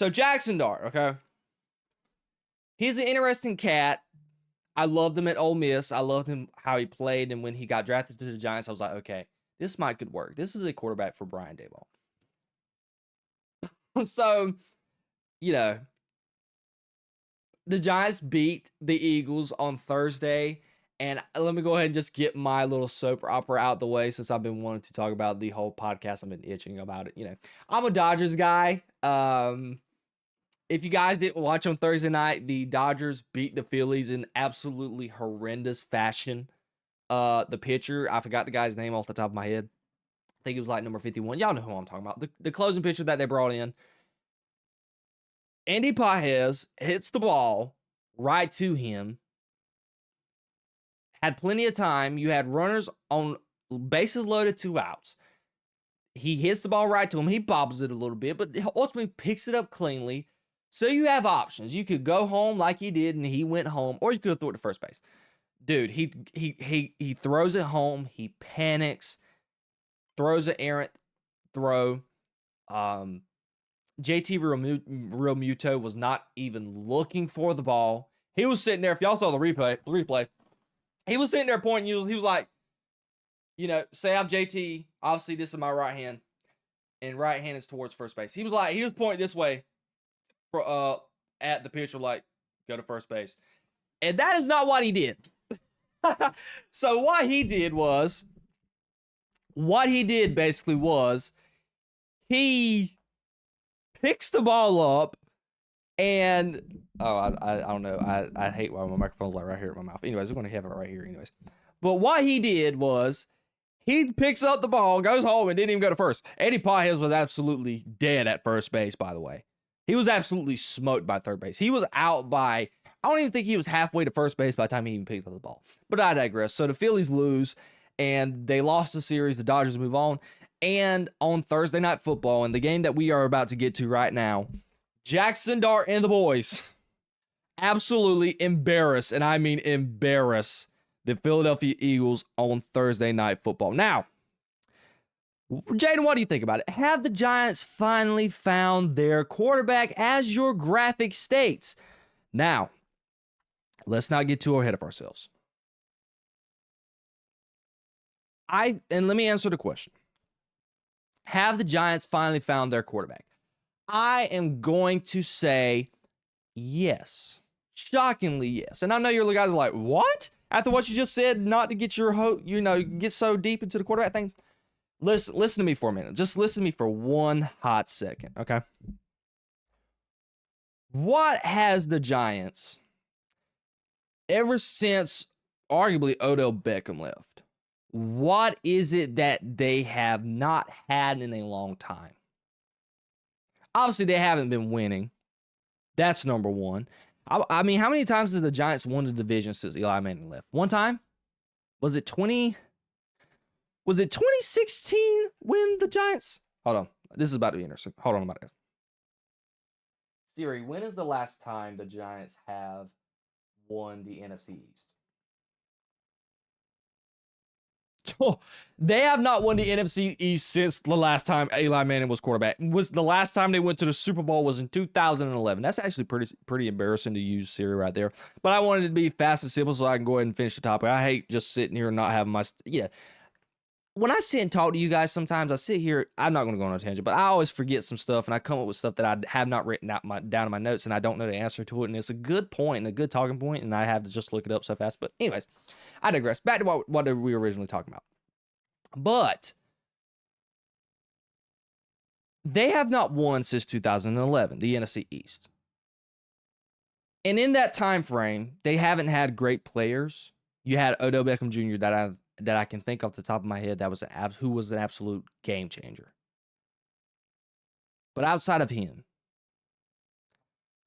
So Jackson Dart, okay? He's an interesting cat. I loved him at Ole Miss. I loved him how he played, and when he got drafted to the Giants, I was like, okay, this might could work. This is a quarterback for Brian Daboll. So, you know, the Giants beat the Eagles on Thursday. And let me go ahead and just get my little soap opera out the way, since I've been wanting to talk about the whole podcast. I've been itching about it. You know, I'm a Dodgers guy. If you guys didn't watch on Thursday night, the Dodgers beat the Phillies in absolutely horrendous fashion. The pitcher, I forgot the guy's name off the top of my head. I think it was like number 51. Y'all know who I'm talking about. The closing pitcher that they brought in. Andy Pages hits the ball right to him. Had plenty of time. You had runners on bases loaded, 2 outs. He hits the ball right to him. He bobbles it a little bit, but ultimately picks it up cleanly. So you have options. You could go home like he did, and he went home, or you could have thrown it to first base. Dude, he throws it home. He panics, throws an errant throw. JT Realmuto was not even looking for the ball. He was sitting there. If y'all saw the replay, he was sitting there pointing. He was like, you know, say I'm JT. Obviously, this is my right hand, and right hand is towards first base. He was pointing this way at the pitcher, like, go to first base. And that is not what he did. So what he did basically was he picks the ball up and I don't know. I hate why my microphone's like right here in my mouth. Anyways, we're going to have it right here anyways. But what he did was he picks up the ball, goes home, and didn't even go to first. Andy Pages was absolutely dead at first base, by the way. He was absolutely smoked by third base. He was out by, I don't even think he was halfway to first base by the time he even picked up the ball. But I digress. So the Phillies lose, and they lost the series. The Dodgers move on. And on Thursday Night Football, in the game that we are about to get to right now, Jackson Dart and the boys absolutely embarrass, and I mean embarrass, the Philadelphia Eagles on Thursday Night Football. Now, Jayden, what do you think about it? Have the Giants finally found their quarterback, as your graphic states? Now, let's not get too ahead of ourselves. And let me answer the question. Have the Giants finally found their quarterback? I am going to say yes. Shockingly, yes. And I know your guys are like, what? After what you just said, not to get get so deep into the quarterback thing. Listen to me for a minute. Just listen to me for one hot second, okay? What has the Giants, ever since arguably Odell Beckham left, what is it that they have not had in a long time? Obviously, they haven't been winning. That's number one. I mean, how many times has the Giants won the division since Eli Manning left? One time? Was it 2016 when the Giants? Hold on. This is about to be interesting. Hold on about it. Siri, when is the last time the Giants have won the NFC East? Oh, they have not won the NFC East since the last time Eli Manning was quarterback. The last time they went to the Super Bowl was in 2011. That's actually pretty embarrassing to use Siri right there. But I wanted it to be fast and simple so I can go ahead and finish the topic. I hate just sitting here and not having my... When I sit and talk to you guys, sometimes I sit here, I'm not going to go on a tangent, but I always forget some stuff, and I come up with stuff that I have not written down in my notes, and I don't know the answer to it, and it's a good point and a good talking point, and I have to just look it up so fast. But anyways, I digress. Back to what we were originally talking about. But they have not won since 2011, the NFC East. And in that time frame, they haven't had great players. You had Odell Beckham Jr. that I can think off the top of my head who was an absolute game changer. But outside of him,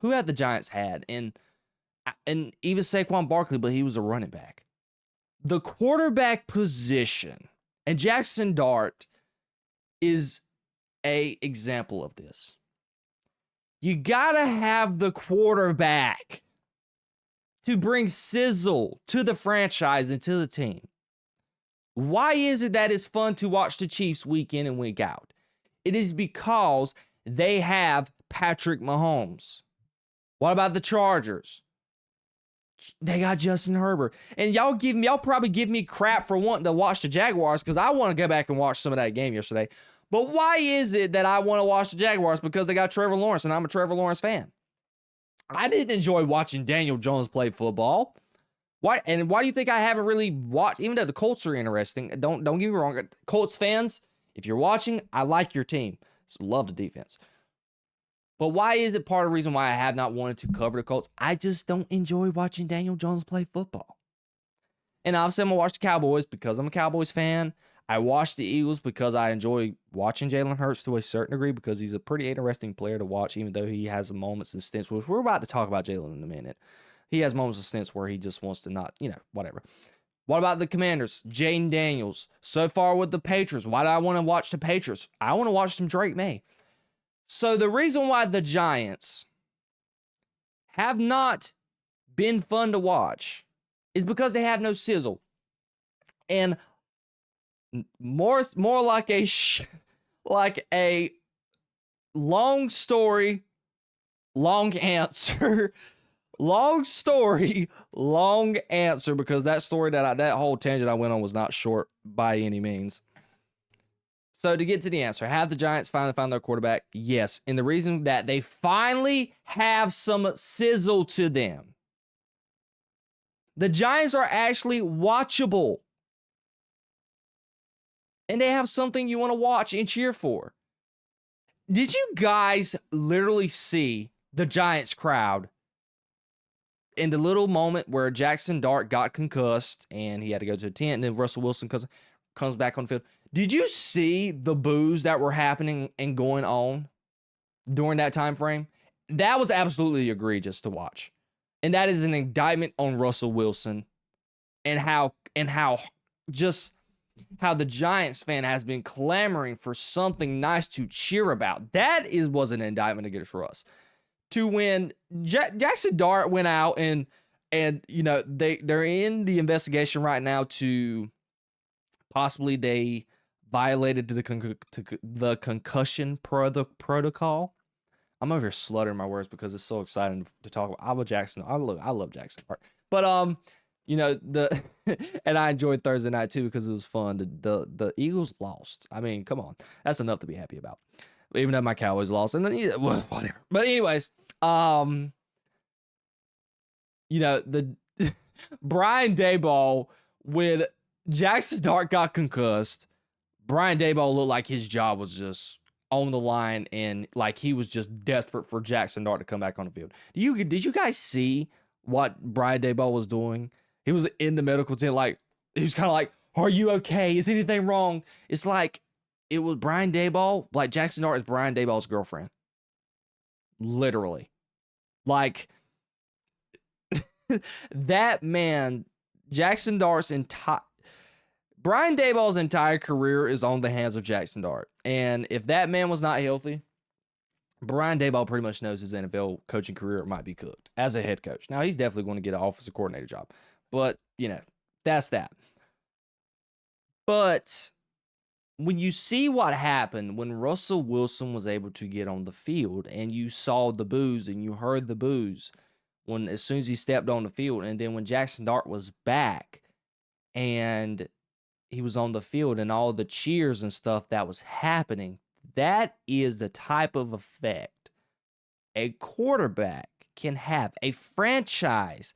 who had the Giants had? And even Saquon Barkley, but he was a running back. The quarterback position, and Jackson Dart is a example of this. You gotta have the quarterback to bring sizzle to the franchise and to the team. Why is it that it's fun to watch the Chiefs week in and week out? It is because they have Patrick Mahomes. What about the Chargers? They got Justin Herbert. And y'all probably give me crap for wanting to watch the Jaguars because I want to go back and watch some of that game yesterday. But why is it that I want to watch the Jaguars? Because they got Trevor Lawrence, and I'm a Trevor Lawrence fan. I didn't enjoy watching Daniel Jones play football. Why do you think I haven't really watched, even though the Colts are interesting? Don't get me wrong. Colts fans, if you're watching, I like your team. So love the defense. But why is it part of the reason why I have not wanted to cover the Colts? I just don't enjoy watching Daniel Jones play football. And obviously I'm going to watch the Cowboys because I'm a Cowboys fan. I watch the Eagles because I enjoy watching Jalen Hurts to a certain degree because he's a pretty interesting player to watch, even though he has moments and stints, which we're about to talk about Jalen in a minute. He has moments and stints where he just wants to not, whatever. What about the Commanders? Jayden Daniels. So far with the Patriots. Why do I want to watch the Patriots? I want to watch some Drake May. So the reason why the Giants have not been fun to watch is because they have no sizzle. And more like a long story, long answer. Long story, long answer, because that story that whole tangent I went on was not short by any means. So to get to the answer, have the Giants finally found their quarterback? Yes. And the reason that they finally have some sizzle to them. The Giants are actually watchable. And they have something you want to watch and cheer for. Did you guys literally see the Giants crowd in the little moment where Jackson Dart got concussed and he had to go to the tent, and then Russell Wilson comes back on the field? Did you see the boos that were happening and going on during that time frame? That was absolutely egregious to watch. And that is an indictment on Russell Wilson and how the Giants fan has been clamoring for something nice to cheer about. That was an indictment against Russ. To when Jackson Dart went out and they're in the investigation right now to possibly they violated the concussion protocol. I'm over here sluttering my words because it's so exciting to talk about. I love Jackson Dart, but and I enjoyed Thursday night too because it was fun. The Eagles lost. I mean, come on, that's enough to be happy about. Even though my Cowboys lost, and then whatever. But anyways, the Brian Daboll, when Jackson Dart got concussed, Brian Daboll looked like his job was just on the line and like he was just desperate for Jackson Dart to come back on the field. Did you guys see what Brian Daboll was doing? He was in the medical tent, like he was kind of like, "Are you okay? Is anything wrong?" It's like it was Brian Daboll, like Jackson Dart is Brian Daboll's girlfriend. Literally. Like, that man, Jackson Dart's Brian Daboll's entire career is on the hands of Jackson Dart. And if that man was not healthy, Brian Daboll pretty much knows his NFL coaching career might be cooked as a head coach. Now, he's definitely going to get an offensive coordinator job. But, that's that. But when you see what happened when Russell Wilson was able to get on the field and you saw the boos and you heard the boos as soon as he stepped on the field, and then when Jackson Dart was back and he was on the field and all the cheers and stuff that was happening, that is the type of effect a quarterback can have, a franchise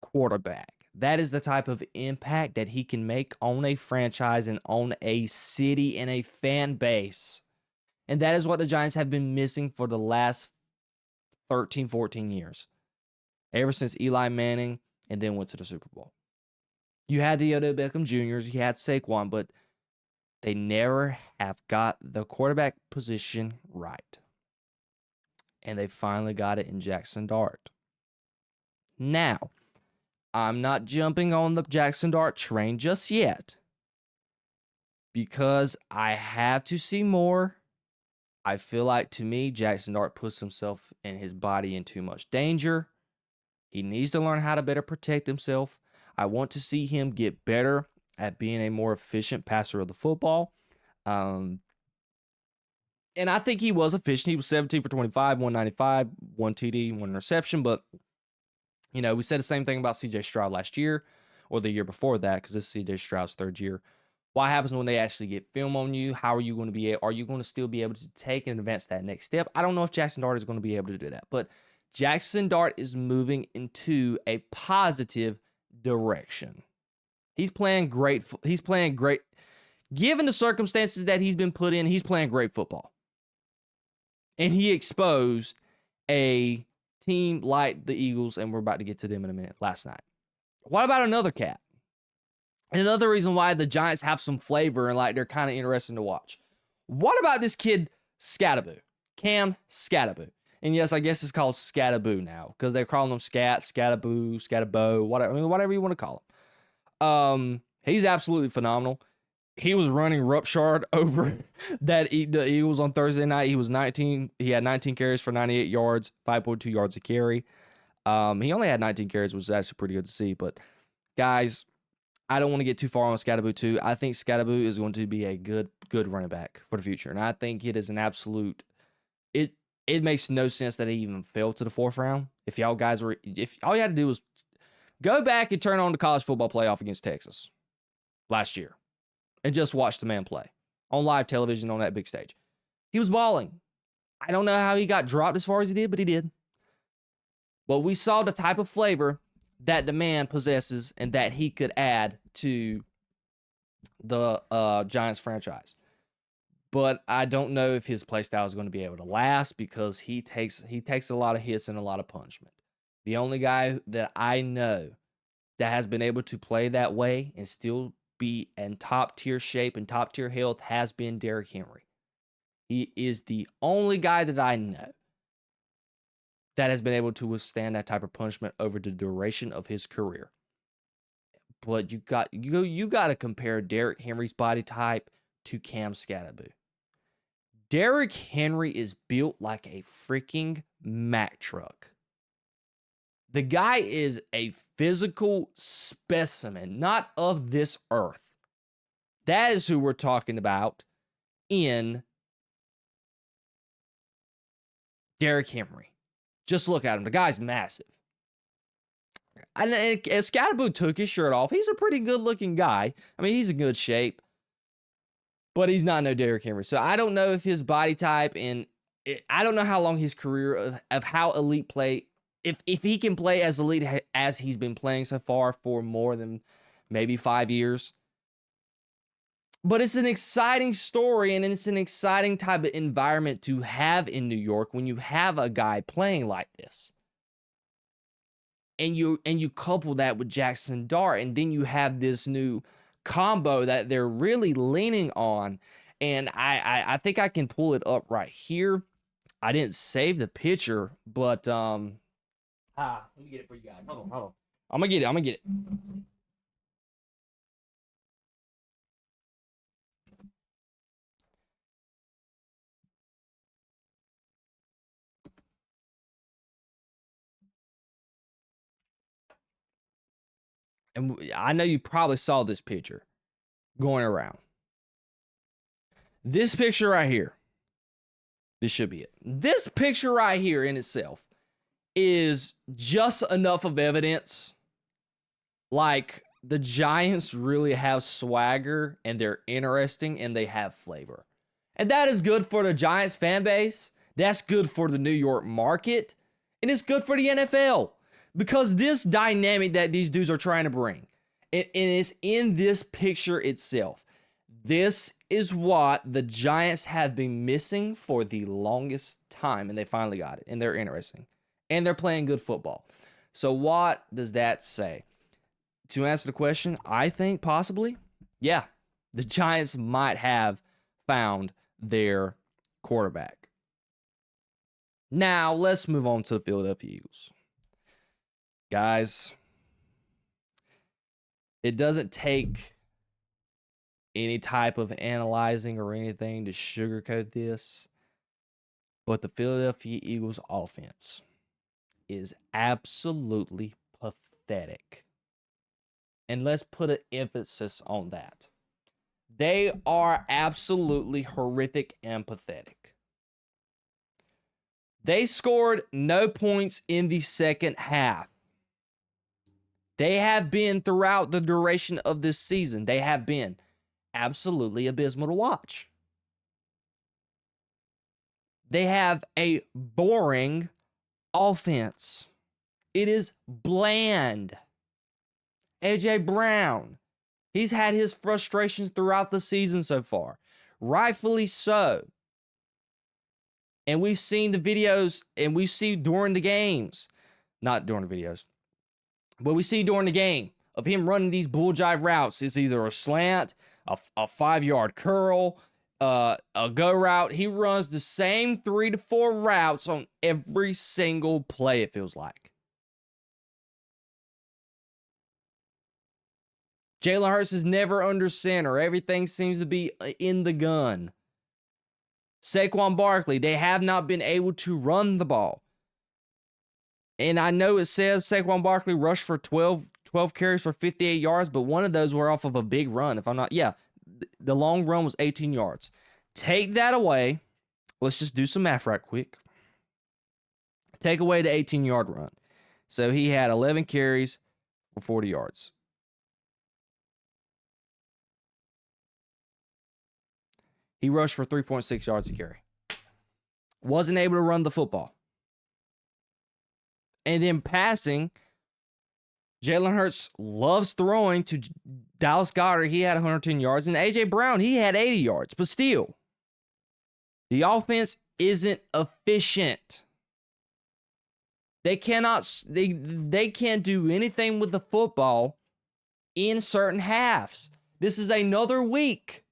quarterback. That is the type of impact that he can make on a franchise and on a city and a fan base. And that is what the Giants have been missing for the last 13, 14 years. Ever since Eli Manning and then went to the Super Bowl. You had the Odell Beckham Jr.'s, you had Saquon, but they never have got the quarterback position right. And they finally got it in Jackson Dart. Now, I'm not jumping on the Jackson Dart train just yet because I have to see more. I feel like, to me, Jackson Dart puts himself and his body in too much danger. He needs to learn how to better protect himself. I want to see him get better at being a more efficient passer of the football. And I think he was efficient. He was 17 for 25, 195, 1 TD, 1 interception. But, you know, we said the same thing about CJ Stroud last year or the year before that, because this is CJ Stroud's third year. What happens when they actually get film on you? How are you going to be? Are you going to still be able to take and advance that next step? I don't know if Jackson Dart is going to be able to do that, but Jackson Dart is moving into a positive direction. He's playing great. He's playing great. Given the circumstances that he's been put in, he's playing great football. And he exposed a team like the Eagles, and we're about to get to them in a minute, last night. What about another cat? And another reason why the Giants have some flavor and like they're kind of interesting to watch. What about this kid, Scattaboo? Cam Scattaboo. And yes, I guess it's called Scattaboo now because they're calling him Scattaboo, Scatabo, whatever you want to call him. He's absolutely phenomenal. He was running roughshod over the Eagles on Thursday night. He had 19 carries for 98 yards, 5.2 yards a carry. He only had 19 carries, which is actually pretty good to see. But guys, I don't want to get too far on Scattaboo too. I think Scattaboo is going to be a good running back for the future. And I think it is an absolute, it makes no sense that he even fell to the 4th round. If all you had to do was go back and turn on the college football playoff against Texas last year and just watch the man play on live television on that big stage. He was balling. I don't know how he got dropped as far as he did, but he did. But we saw the type of flavor that the man possesses and that he could add to the Giants franchise. But I don't know if his play style is going to be able to last because he takes a lot of hits and a lot of punishment. The only guy that I know that has been able to play that way and still be in top tier shape and top tier health has been Derrick Henry. He is the only guy that I know that has been able to withstand that type of punishment over the duration of his career. But you got to compare Derrick Henry's body type to Cam Scattaboo. Derrick Henry is built like a freaking Mack truck. The guy is a physical specimen, not of this earth. That is who we're talking about in Derrick Henry. Just look at him. The guy's massive. And as Scattaboo took his shirt off, he's a pretty good-looking guy. I mean, he's in good shape. But he's not no Derrick Henry. So I don't know if his body type I don't know how long his career of how elite play, if he can play as elite as he's been playing so far for more than maybe 5 years. But it's an exciting story, and it's an exciting type of environment to have in New York when you have a guy playing like this. And you couple that with Jackson Dart, and then you have this new combo that they're really leaning on. And I think I can pull it up right here. I didn't save the picture, but let me get it for you guys. Hold on. I'm gonna get it. And I know you probably saw this picture going around. This picture right here. This should be it. This picture right here in itself is just enough of evidence. Like, the Giants really have swagger and they're interesting and they have flavor. And that is good for the Giants fan base. That's good for the New York market. And it's good for the NFL. Because this dynamic that these dudes are trying to bring, and it's in this picture itself. This is what the Giants have been missing for the longest time, and they finally got it, and they're interesting. And they're playing good football. So what does that say? To answer the question, I think possibly, yeah, the Giants might have found their quarterback. Now, let's move on to the Philadelphia Eagles. Guys, it doesn't take any type of analyzing or anything to sugarcoat this, but the Philadelphia Eagles offense is absolutely pathetic. And let's put an emphasis on that. They are absolutely horrific and pathetic. They scored no points in the second half. They have been throughout the duration of this season. They have been absolutely abysmal to watch. They have a boring offense. It is bland. A.J. Brown, he's had his frustrations throughout the season so far. Rightfully so. And we've seen the videos, and we see during the games, not during the videos, but we see during the game of him running these bull jive routes. It's either a slant, a 5-yard curl, a go route. He runs the same 3 to 4 routes on every single play, it feels like. Jalen Hurts is never under center. Everything seems to be in the gun. Saquon Barkley, they have not been able to run the ball. And I know it says Saquon Barkley rushed for 12 carries for 58 yards, but one of those were off of a big run. If I'm not, the long run was 18 yards. Take that away. Let's just do some math right quick. Take away the 18-yard run. So he had 11 carries for 40 yards. He rushed for 3.6 yards a carry. Wasn't able to run the football. And then passing, Jalen Hurts loves throwing to Dallas Goedert. He had 110 yards. And A.J. Brown, he had 80 yards. But still, the offense isn't efficient. They cannot, they can't do anything with the football in certain halves. This is another week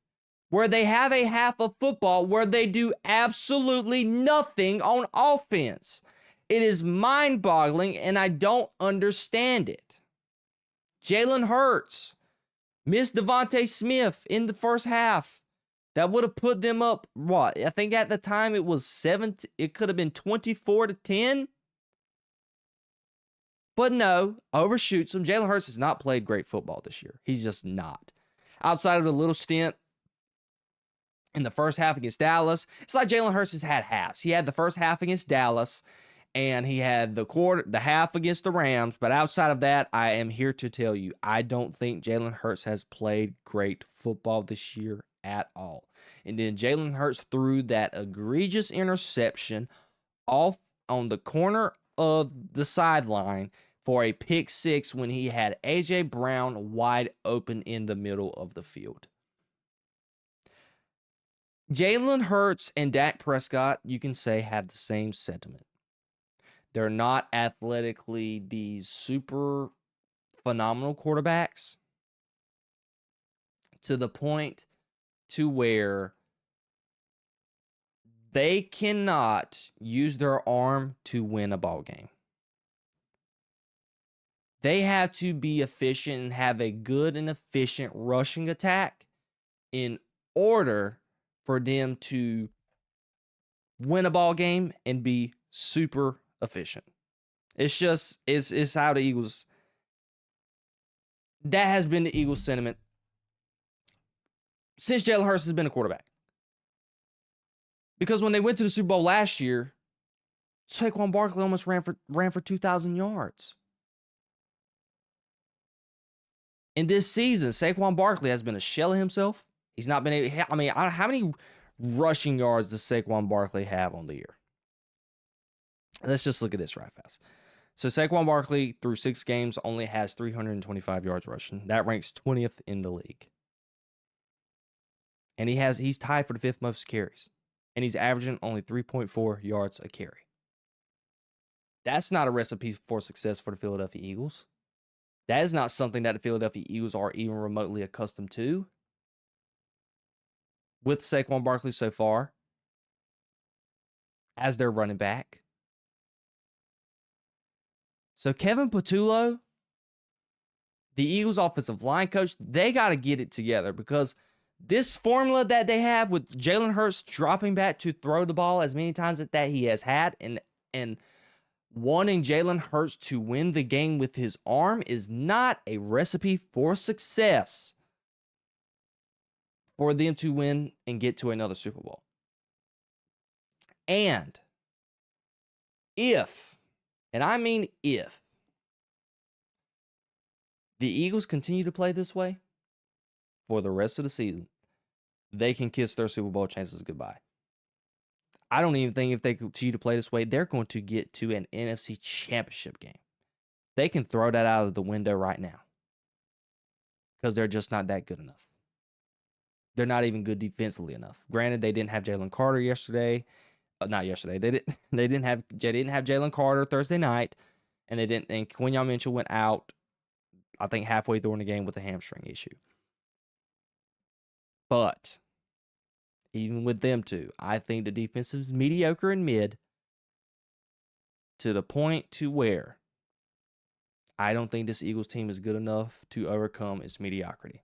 where they have a half of football where they do absolutely nothing on offense. It is mind-boggling, and I don't understand it. Jalen Hurts missed Devontae Smith in the first half. That would have put them up, what? I think at the time it was 7. It could have been 24-10. But no, overshoots them. Jalen Hurts has not played great football this year. He's just not. Outside of the little stint in the first half against Dallas, it's like Jalen Hurts has had halves. He had the first half against Dallas, and he had the half against the Rams. But outside of that, I am here to tell you, I don't think Jalen Hurts has played great football this year at all. And then Jalen Hurts threw that egregious interception off on the corner of the sideline for a pick six when he had A.J. Brown wide open in the middle of the field. Jalen Hurts and Dak Prescott, you can say, have the same sentiment. They're not athletically these super phenomenal quarterbacks to the point to where they cannot use their arm to win a ball game. They have to be efficient and have a good and efficient rushing attack in order for them to win a ball game and be super efficient. It's how the Eagles. That has been the Eagles' sentiment since Jalen Hurts has been a quarterback. Because when they went to the Super Bowl last year, Saquon Barkley almost ran for 2,000 yards. In this season, Saquon Barkley has been a shell of himself. He's not been able. I mean, how many rushing yards does Saquon Barkley have on the year? Let's just look at this right fast. So Saquon Barkley, through 6 games, only has 325 yards rushing. That ranks 20th in the league. And he's tied for the 5th most carries. And he's averaging only 3.4 yards a carry. That's not a recipe for success for the Philadelphia Eagles. That is not something that the Philadelphia Eagles are even remotely accustomed to with Saquon Barkley so far as their running back. So Kevin Patullo, the Eagles offensive line coach, they got to get it together because this formula that they have with Jalen Hurts dropping back to throw the ball as many times as that he has had and wanting Jalen Hurts to win the game with his arm is not a recipe for success for them to win and get to another Super Bowl. And If, and I mean if, the Eagles continue to play this way for the rest of the season, they can kiss their Super Bowl chances goodbye. I don't even think if they continue to play this way, they're going to get to an NFC Championship game. They can throw that out of the window right now because they're just not that good enough. They're not even good defensively enough. Granted, they didn't have Jalen Carter yesterday. Not yesterday. They didn't have Jalen Carter Thursday night, and they didn't. And Quinyon Mitchell went out, I think, halfway through in the game with a hamstring issue. But even with them two, I think the defense is mediocre and mid to the point to where I don't think this Eagles team is good enough to overcome its mediocrity.